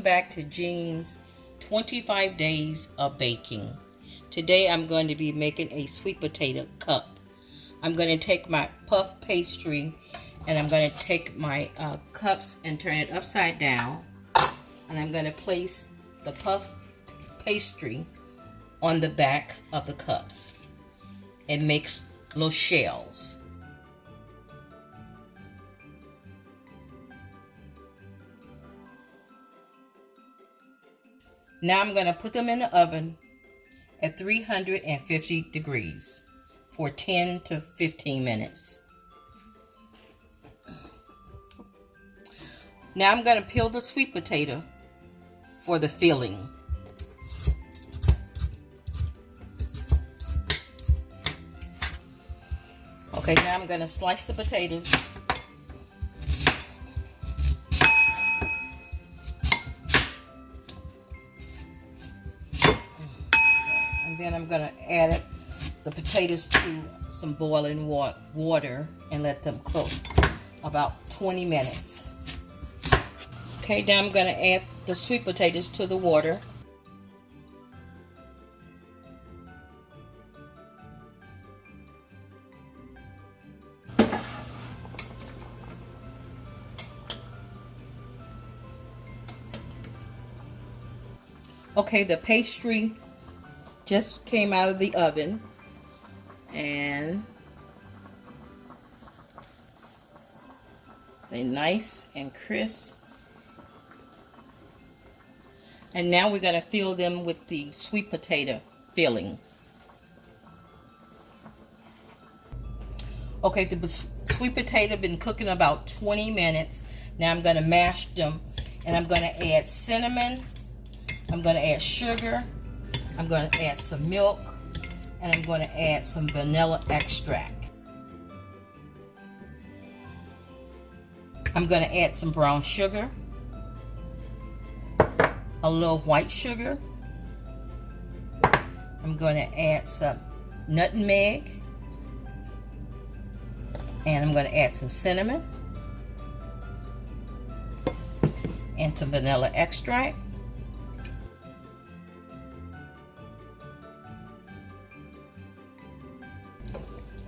back to Jean's 25 days of baking. Today I'm going to be making a sweet potato cup. I'm going to take my puff pastry and I'm going to take my cups and turn it upside down, and I'm going to place the puff pastry on the back of the cups and make little shells. Now I'm going to put them in the oven at 350 degrees for 10 to 15 minutes. Now I'm going to peel the sweet potato for the filling. Okay, now I'm going to slice the potatoes. And then I'm going to add the potatoes to some boiling water and let them cook about 20 minutes. Okay, now I'm going to add the sweet potatoes to the water. Okay, the pastry just came out of the oven and they're nice and crisp. And now we're going to fill them with the sweet potato filling. Okay, the sweet potato been cooking about 20 minutes. Now I'm going to mash them and I'm going to add cinnamon. I'm going to add sugar. I'm going to add some milk. And I'm going to add some vanilla extract. I'm going to add some brown sugar, a little white sugar. I'm going to add some nutmeg. And I'm going to add some cinnamon and some vanilla extract.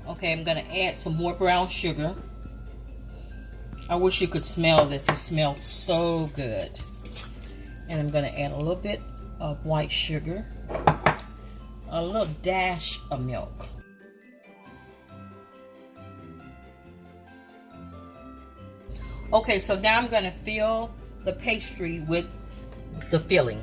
Okay, I'm going to add some more brown sugar. I wish you could smell this. It smells so good. And I'm going to add a little bit of white sugar, a little dash of milk. Okay, so now I'm going to fill the pastry with the filling.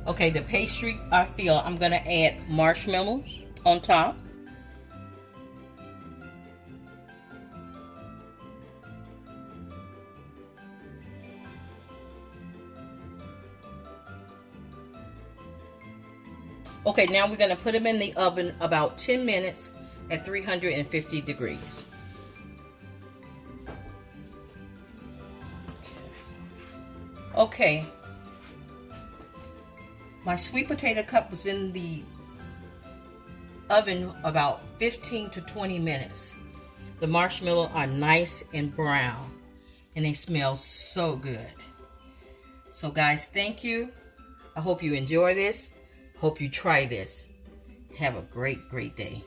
Okay, the pastry I fill, I'm going to add marshmallows on top. Okay, now we're going to put them in the oven about 10 minutes at 350 degrees. Okay. My sweet potato cup was in the oven about 15 to 20 minutes. The marshmallows are nice and brown and they smell so good. So guys, thank you. I hope you enjoy this. Hope you try this. Have a great day.